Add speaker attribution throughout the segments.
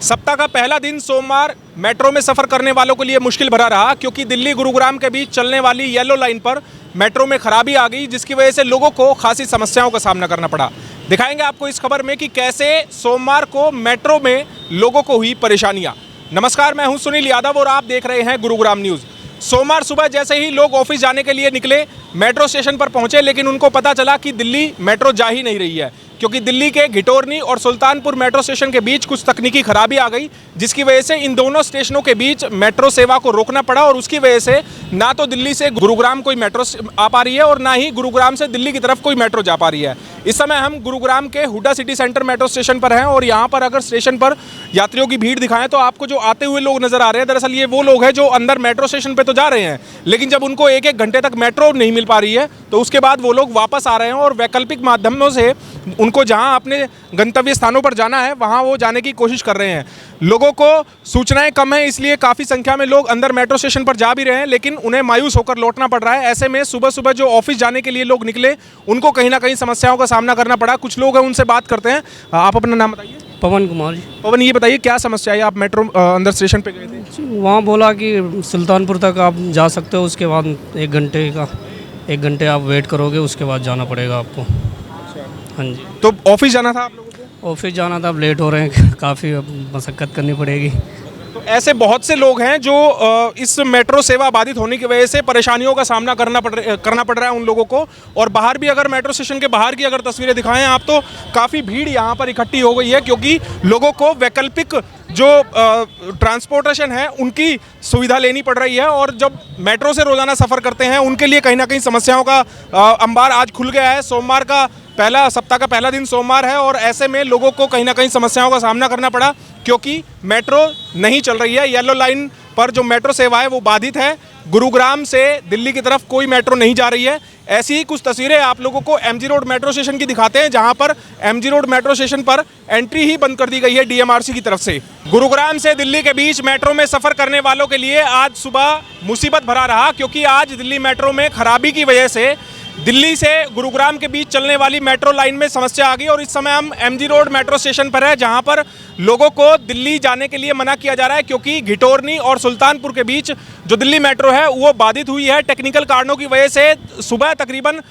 Speaker 1: सप्ताह का पहला दिन सोमवार मेट्रो में सफ़र करने वालों के लिए मुश्किल भरा रहा, क्योंकि दिल्ली गुरुग्राम के बीच चलने वाली येलो लाइन पर मेट्रो में खराबी आ गई, जिसकी वजह से लोगों को खासी समस्याओं का सामना करना पड़ा। दिखाएंगे आपको इस खबर में कि कैसे सोमवार को मेट्रो में लोगों को हुई परेशानियां। नमस्कार, मैं हूं सुनील यादव और आप देख रहे हैं गुरुग्राम न्यूज़। सोमवार सुबह जैसे ही लोग ऑफिस जाने के लिए निकले, मेट्रो स्टेशन पर पहुंचे, लेकिन उनको पता चला कि दिल्ली मेट्रो जा ही नहीं रही है, क्योंकि दिल्ली के घिटोरनी और सुल्तानपुर मेट्रो स्टेशन के बीच कुछ तकनीकी खराबी आ गई, जिसकी वजह से इन दोनों स्टेशनों के बीच मेट्रो सेवा को रोकना पड़ा। और उसकी वजह से ना तो दिल्ली से गुरुग्राम कोई मेट्रो आ पा रही है और ना ही गुरुग्राम से दिल्ली की तरफ कोई मेट्रो जा पा रही है। इस समय हम गुरुग्राम के Huda city centre metro station पर हैं और यहाँ पर अगर स्टेशन पर यात्रियों की भीड़ दिखाएं तो आपको जो आते हुए लोग नजर आ रहे हैं, दरअसल ये वो लोग हैं जो अंदर मेट्रो स्टेशन पे तो जा रहे हैं, लेकिन जब उनको एक एक घंटे तक मेट्रो नहीं मिल पा रही है तो उसके बाद वो लोग वापस आ रहे हैं और वैकल्पिक माध्यमों से उनको जहां अपने गंतव्य स्थानों पर जाना है वहां वो जाने की कोशिश कर रहे हैं। लोगों को सूचनाएं कम है, इसलिए काफ़ी संख्या में लोग अंदर मेट्रो स्टेशन पर जा भी रहे हैं, लेकिन उन्हें मायूस होकर लौटना पड़ रहा है। ऐसे में सुबह सुबह जो ऑफिस जाने के लिए लोग निकले, उनको कहीं ना कहीं समस्याओं का सामना करना पड़ा। कुछ लोग हैं, उनसे बात करते हैं। आप अपना नाम बताइए।
Speaker 2: पवन कुमार जी।
Speaker 1: पवन, ये बताइए क्या समस्या है? आप मेट्रो अंदर स्टेशन पे गए थे,
Speaker 2: वहाँ बोला कि सुल्तानपुर तक आप जा सकते हो, उसके बाद एक घंटे आप वेट करोगे, उसके बाद जाना पड़ेगा आपको। हाँ जी।
Speaker 1: तो ऑफिस जाना था आप लोगों को?
Speaker 2: ऑफिस जाना था, अब लेट हो रहे हैं, काफ़ी मशक्क़त करनी पड़ेगी।
Speaker 1: तो ऐसे बहुत से लोग हैं जो इस मेट्रो सेवा बाधित होने की वजह से परेशानियों का सामना करना पड़ रहा है उन लोगों को। और बाहर भी अगर मेट्रो स्टेशन के बाहर की अगर तस्वीरें दिखाएं आप, तो काफ़ी भीड़ यहाँ पर इकट्ठी हो गई है, क्योंकि लोगों को वैकल्पिक जो ट्रांसपोर्टेशन है उनकी सुविधा लेनी पड़ रही है। और जब मेट्रो से रोज़ाना सफ़र करते हैं उनके लिए कहीं ना कहीं समस्याओं का अंबार आज खुल गया है। सोमवार का सप्ताह का पहला दिन सोमवार है और ऐसे में लोगों को कहीं ना कहीं समस्याओं का सामना करना पड़ा, क्योंकि मेट्रो नहीं चल रही है। येलो लाइन पर जो मेट्रो सेवा है वो बाधित है। गुरुग्राम से दिल्ली की तरफ कोई मेट्रो नहीं जा रही है। ऐसी ही कुछ तस्वीरें आप लोगों को एमजी रोड मेट्रो स्टेशन की दिखाते हैं, जहां पर एमजी रोड मेट्रो स्टेशन पर एंट्री ही बंद कर दी गई है डीएमआरसी की तरफ से। गुरुग्राम से दिल्ली के बीच मेट्रो में सफ़र करने वालों के लिए आज सुबह मुसीबत भरा रहा, क्योंकि आज दिल्ली मेट्रो में खराबी की वजह से दिल्ली से गुरुग्राम के बीच चलने वाली मेट्रो लाइन में समस्या आ गई। और इस समय हम एमजी रोड मेट्रो स्टेशन पर है, जहां पर लोगों को दिल्ली जाने के लिए मना किया जा रहा है, क्योंकि घिटोरनी और सुल्तानपुर के बीच जो दिल्ली मेट्रो है वो बाधित हुई है। टेक्निकल कारणों की वजह से सुबह तकरीबन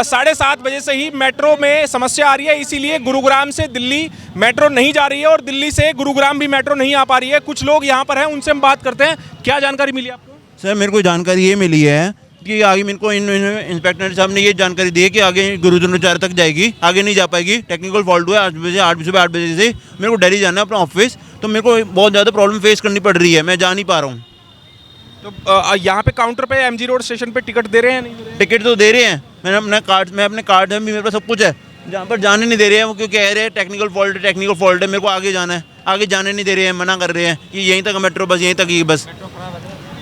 Speaker 1: 7:30 बजे से ही मेट्रो में समस्या आ रही है, इसीलिए गुरुग्राम से दिल्ली मेट्रो नहीं जा रही है और दिल्ली से गुरुग्राम भी मेट्रो नहीं आ पा रही है। कुछ लोग यहाँ पर हैं, उनसे हम बात करते हैं। क्या जानकारी मिली आपको?
Speaker 3: सर, मेरे को जानकारी ये मिली है कि आगे मेरे को इंस्पेक्टर साहब ने ये जानकारी दी है कि आगे गुरुद्वारा तक जाएगी, आगे नहीं जा पाएगी। टेक्निकल फॉल्ट हुआ है 8 बजे से मेरे को दिल्ली जाना है अपना ऑफिस, तो मेरे को बहुत ज़्यादा प्रॉब्लम फेस करनी पड़ रही है, मैं जा नहीं पा रहा हूँ।
Speaker 1: तो यहाँ पे काउंटर पे एमजी रोड स्टेशन पे टिकट दे रहे हैं? नहीं,
Speaker 3: टिकट तो दे रहे हैं, मैंने अपने कार्ड है, मेरे पास सब कुछ है, जहाँ पर जाने नहीं दे रहे हैं वो, क्योंकि कह रहे हैं टेक्निकल फॉल्ट है, मेरे को आगे जाना है, आगे जाने नहीं दे रहे हैं, मना कर रहे हैं कि यहीं तक मेट्रो बस, यहीं तक ही बस।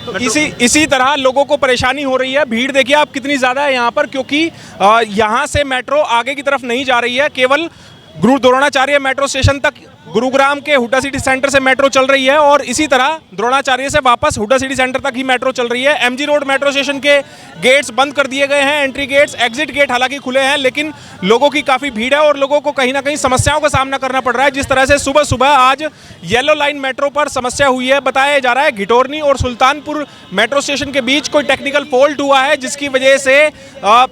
Speaker 1: तो इसी तरह लोगों को परेशानी हो रही है। भीड़ देखिए आप कितनी ज़्यादा है यहाँ पर, क्योंकि यहाँ से मेट्रो आगे की तरफ नहीं जा रही है। केवल गुरु द्रोणाचार्य मेट्रो स्टेशन तक गुरुग्राम के हुडा सिटी सेंटर से मेट्रो चल रही है और इसी तरह द्रोणाचार्य से वापस हुडा सिटी सेंटर तक ही मेट्रो चल रही है। एमजी रोड मेट्रो स्टेशन के गेट्स बंद कर दिए गए हैं, एंट्री गेट्स, एग्जिट गेट हालांकि खुले हैं, लेकिन लोगों की काफ़ी भीड़ है और लोगों को कहीं ना कहीं समस्याओं का सामना करना पड़ रहा है। जिस तरह से सुबह सुबह आज येलो लाइन मेट्रो पर समस्या हुई है, बताया जा रहा है घिटोरनी और सुल्तानपुर मेट्रो स्टेशन के बीच कोई टेक्निकल फॉल्ट हुआ है, जिसकी वजह से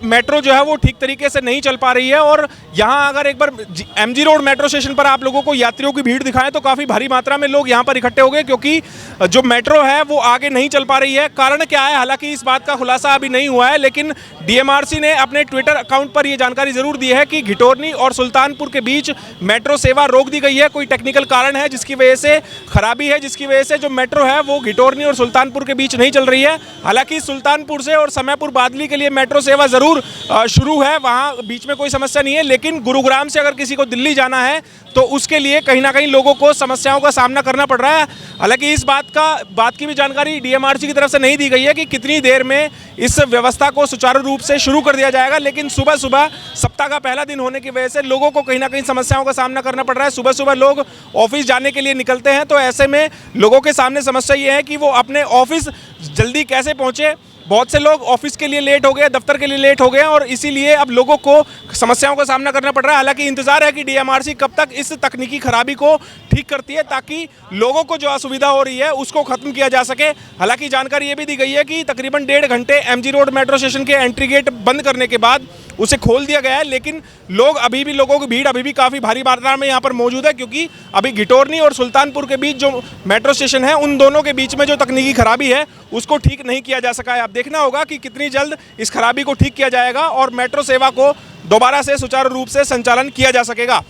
Speaker 1: मेट्रो जो है वो ठीक तरीके से नहीं चल पा रही है। और यहाँ अगर एक बार एमजी रोड मेट्रो स्टेशन पर आप लोगों को यात्रियों की भीड़ दिखाएं तो काफ़ी भारी मात्रा में लोग यहाँ पर इकट्ठे हो गए, क्योंकि जो मेट्रो है वो आगे नहीं चल पा रही है। कारण क्या है, हालांकि इस बात का खुलासा अभी नहीं हुआ है, लेकिन डीएमआरसी ने अपने ट्विटर अकाउंट पर यह जानकारी जरूर दी है कि घिटोरनी और सुल्तानपुर के बीच मेट्रो सेवा रोक दी गई है। कोई टेक्निकल कारण है जिसकी वजह से खराबी है, जिसकी वजह से जो मेट्रो है वो घिटोरनी और सुल्तानपुर के बीच नहीं चल रही है। हालांकि सुल्तानपुर से और समयपुर बादली के लिए मेट्रो सेवा ज़रूर शुरू है, वहाँ बीच में कोई समस्या नहीं है, लेकिन गुरुग्राम से अगर किसी को दिल्ली जाना है तो उसके लिए कहीं ना कहीं लोगों को समस्याओं का सामना करना पड़ रहा है। हालांकि इस बात की भी जानकारी डीएमआरसी की तरफ से नहीं दी गई है कि कितनी देर में इस व्यवस्था को सुचारू रूप से शुरू कर दिया जाएगा, लेकिन सुबह सुबह सप्ताह का पहला दिन होने की वजह से लोगों को कहीं ना कहीं समस्याओं का सामना करना पड़ रहा है। सुबह सुबह लोग ऑफिस जाने के लिए निकलते हैं, तो ऐसे में लोगों के सामने समस्या ये है कि वो अपने ऑफिस जल्दी कैसे पहुँचे बहुत से लोग ऑफिस के लिए लेट हो गए, दफ्तर के लिए लेट हो गए और इसीलिए अब लोगों को समस्याओं का सामना करना पड़ रहा है। हालांकि इंतजार है कि डीएमआरसी कब तक इस तकनीकी खराबी को ठीक करती है ताकि लोगों को जो असुविधा हो रही है उसको खत्म किया जा सके। हालांकि जानकारी ये भी दी गई है कि तकरीबन 1.5 घंटे एमजी रोड मेट्रो स्टेशन के एंट्री गेट बंद करने के बाद उसे खोल दिया गया है, लेकिन लोगों की भीड़ अभी भी काफ़ी भारी मात्रा में यहाँ पर मौजूद है, क्योंकि अभी घिटोरनी और सुल्तानपुर के बीच जो मेट्रो स्टेशन है उन दोनों के बीच में जो तकनीकी खराबी है उसको ठीक नहीं किया जा सका है। अब देखना होगा कि कितनी जल्द इस खराबी को ठीक किया जाएगा और मेट्रो सेवा को दोबारा से सुचारू रूप से संचालन किया जा सकेगा।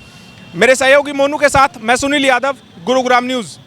Speaker 1: मेरे सहयोगी मोनू के साथ मैं सुनील यादव, गुरुग्राम न्यूज़।